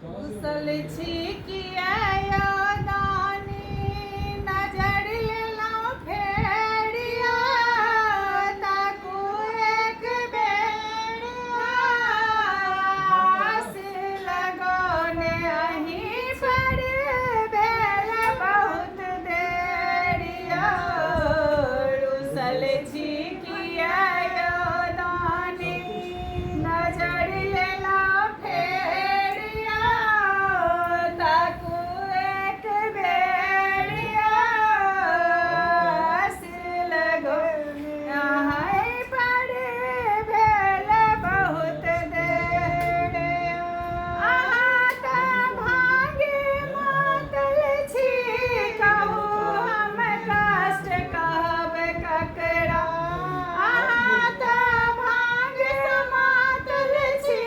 कुशल छी किया दानी नजर लेलहुँ फेरिया ताकू एक बेर आस लगौने अहीं पर भेल बहुत देरिया कुशल छी किया दानी नजर लेलहुँ फेरिया ताकू एक बेरिया आस लगौने अहीं पर भेल बहुत देरिया अहाँ तऽ भाग्य मातल छी कहू हम कष्ट कहब ककरा अहाँ तऽ भाग्य मातल छी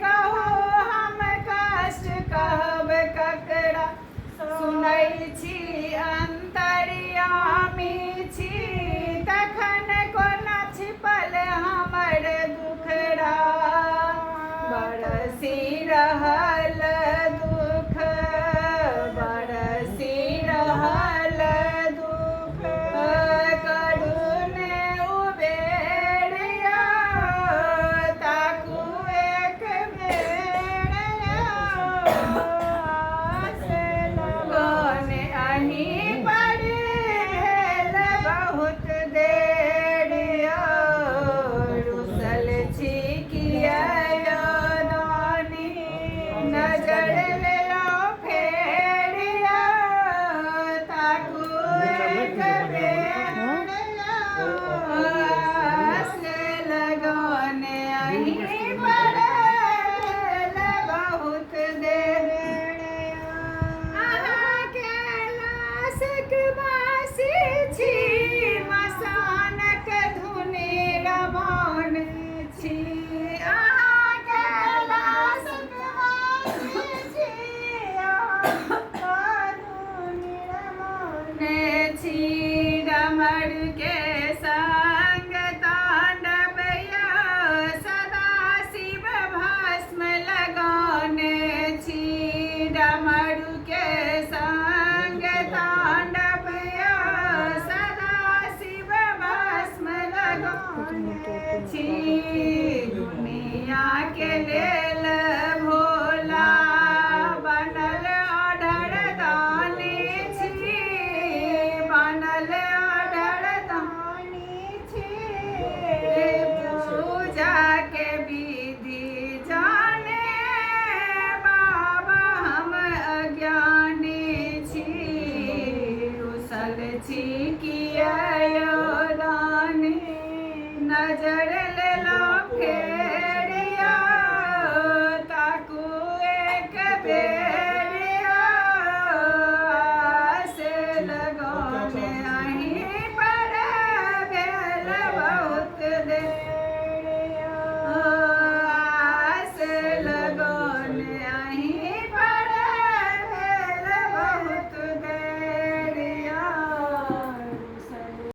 कहू हम कष्ट कहब ककरा सुनै छी अंतर्यामी छी तखन कोना छिपल हमर दुखड़ा बरसी रहल दुख बरसी रहल दुख करुणे उबेरिया ताकू एक बेर आस लगौने अहीं पर भेल बहुत देरिया रुसल छी किया दानी नजर लेलहुँ फेरिया ताकू एक बेर आस लगौने अहीं पर भेल बहुत देरिया अहाँ कैलाशक वासी छी मसानक धुनि रमौने छी अहाँ कैलाशक वासी छी धुनि रमौने छी डमरू के संग तांडवया सदा शिव भस्म लगौने छी डमरू के संग तांडवया सदा शिव भस्म लगौने छी दुनिया के लेल भोला बनल अढर दानी छी बनल अढर दानी छी पूजा के विधि जाने बाबा हम अज्ञानी छी रुसल छी कि